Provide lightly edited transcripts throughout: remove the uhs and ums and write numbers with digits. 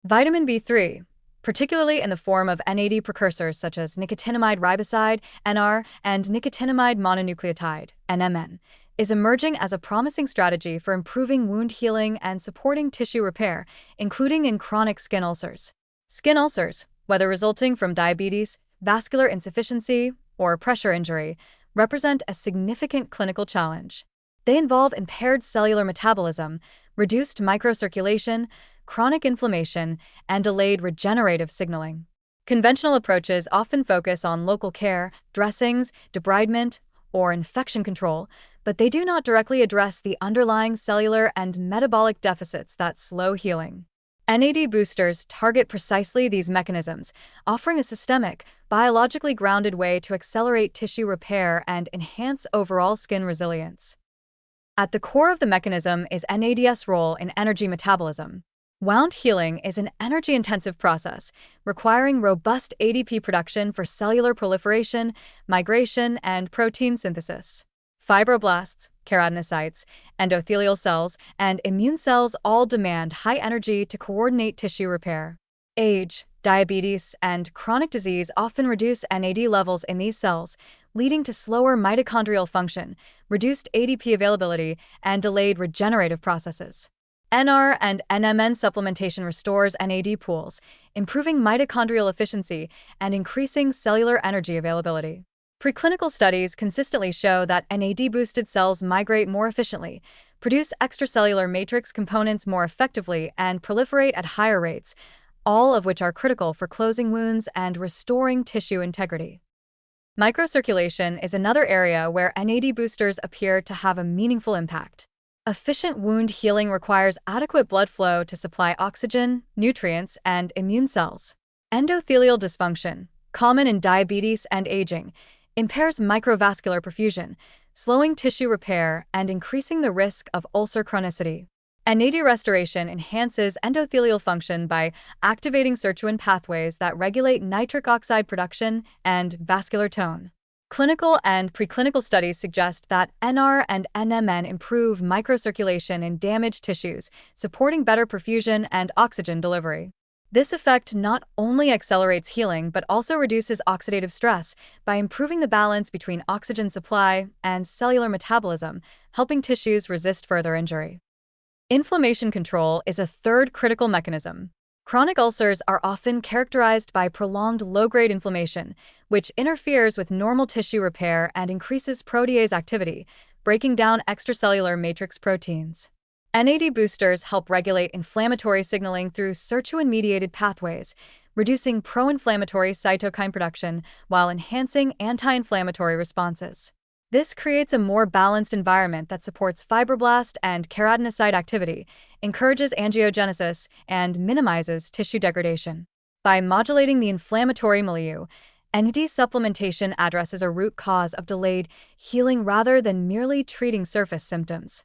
Vitamin B3, particularly in the form of NAD precursors such as nicotinamide riboside, NR, and nicotinamide mononucleotide, NMN, is emerging as a promising strategy for improving wound healing and supporting tissue repair, including in chronic skin ulcers. Skin ulcers, whether resulting from diabetes, vascular insufficiency, or pressure injury, represent a significant clinical challenge. They involve impaired cellular metabolism, reduced microcirculation, chronic inflammation, and delayed regenerative signaling. Conventional approaches often focus on local care, dressings, debridement, or infection control, but they do not directly address the underlying cellular and metabolic deficits that slow healing. NAD boosters target precisely these mechanisms, offering a systemic, biologically grounded way to accelerate tissue repair and enhance overall skin resilience. At the core of the mechanism is NAD's role in energy metabolism. Wound healing is an energy-intensive process, requiring robust ADP production for cellular proliferation, migration, and protein synthesis. Fibroblasts, keratinocytes, endothelial cells, and immune cells all demand high energy to coordinate tissue repair. Age, diabetes, and chronic disease often reduce NAD levels in these cells, leading to slower mitochondrial function, reduced ADP availability, and delayed regenerative processes. NR and NMN supplementation restores NAD pools, improving mitochondrial efficiency and increasing cellular energy availability. Preclinical studies consistently show that NAD-boosted cells migrate more efficiently, produce extracellular matrix components more effectively, and proliferate at higher rates, all of which are critical for closing wounds and restoring tissue integrity. Microcirculation is another area where NAD boosters appear to have a meaningful impact. Efficient wound healing requires adequate blood flow to supply oxygen, nutrients, and immune cells. Endothelial dysfunction, common in diabetes and aging, impairs microvascular perfusion, slowing tissue repair and increasing the risk of ulcer chronicity. NAD restoration enhances endothelial function by activating sirtuin pathways that regulate nitric oxide production and vascular tone. Clinical and preclinical studies suggest that NR and NMN improve microcirculation in damaged tissues, supporting better perfusion and oxygen delivery. This effect not only accelerates healing but also reduces oxidative stress by improving the balance between oxygen supply and cellular metabolism, helping tissues resist further injury. Inflammation control is a third critical mechanism. Chronic ulcers are often characterized by prolonged low-grade inflammation, which interferes with normal tissue repair and increases protease activity, breaking down extracellular matrix proteins. NAD boosters help regulate inflammatory signaling through sirtuin-mediated pathways, reducing pro-inflammatory cytokine production while enhancing anti-inflammatory responses. This creates a more balanced environment that supports fibroblast and keratinocyte activity, encourages angiogenesis, and minimizes tissue degradation. By modulating the inflammatory milieu, NAD supplementation addresses a root cause of delayed healing rather than merely treating surface symptoms.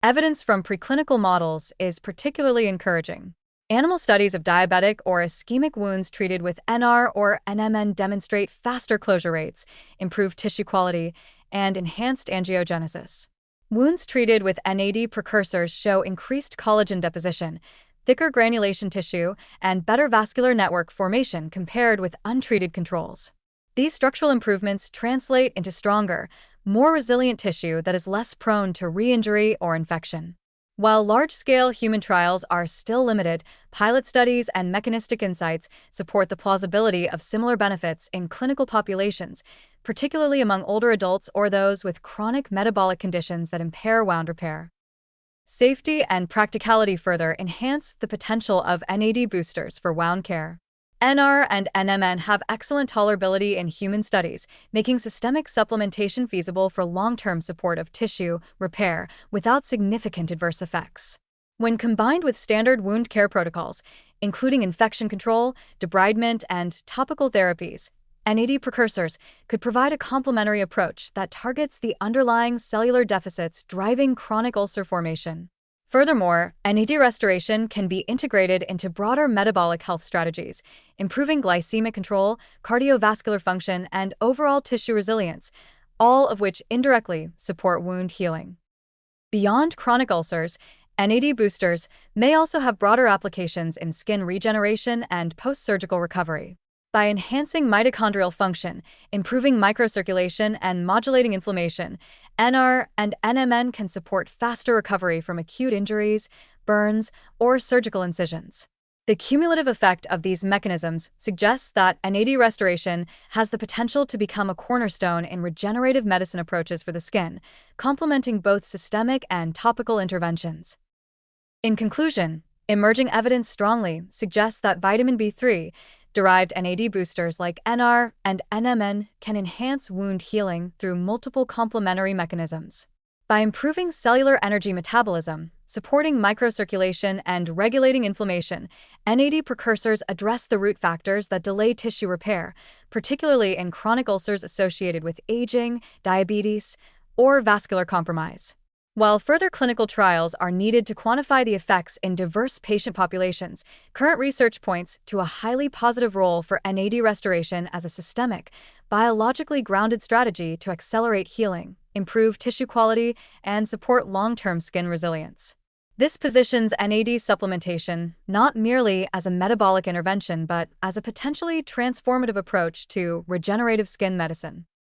Evidence from preclinical models is particularly encouraging. Animal studies of diabetic or ischemic wounds treated with NR or NMN demonstrate faster closure rates, improved tissue quality, and enhanced angiogenesis. Wounds treated with NAD precursors show increased collagen deposition, thicker granulation tissue, and better vascular network formation compared with untreated controls. These structural improvements translate into stronger, more resilient tissue that is less prone to re-injury or infection. While large-scale human trials are still limited, pilot studies and mechanistic insights support the plausibility of similar benefits in clinical populations, particularly among older adults or those with chronic metabolic conditions that impair wound repair. Safety and practicality further enhance the potential of NAD boosters for wound care. NR and NMN have excellent tolerability in human studies, making systemic supplementation feasible for long-term support of tissue repair without significant adverse effects. When combined with standard wound care protocols, including infection control, debridement, and topical therapies, NAD precursors could provide a complementary approach that targets the underlying cellular deficits driving chronic ulcer formation. Furthermore, NAD restoration can be integrated into broader metabolic health strategies, improving glycemic control, cardiovascular function, and overall tissue resilience, all of which indirectly support wound healing. Beyond chronic ulcers, NAD boosters may also have broader applications in skin regeneration and post-surgical recovery. By enhancing mitochondrial function, improving microcirculation, and modulating inflammation, NR and NMN can support faster recovery from acute injuries, burns, or surgical incisions. The cumulative effect of these mechanisms suggests that NAD restoration has the potential to become a cornerstone in regenerative medicine approaches for the skin, complementing both systemic and topical interventions. In conclusion, emerging evidence strongly suggests that vitamin B3 derived NAD boosters like NR and NMN can enhance wound healing through multiple complementary mechanisms. By improving cellular energy metabolism, supporting microcirculation, and regulating inflammation, NAD precursors address the root factors that delay tissue repair, particularly in chronic ulcers associated with aging, diabetes, or vascular compromise. While further clinical trials are needed to quantify the effects in diverse patient populations, current research points to a highly positive role for NAD restoration as a systemic, biologically grounded strategy to accelerate healing, improve tissue quality, and support long-term skin resilience. This positions NAD supplementation not merely as a metabolic intervention but as a potentially transformative approach to regenerative skin medicine.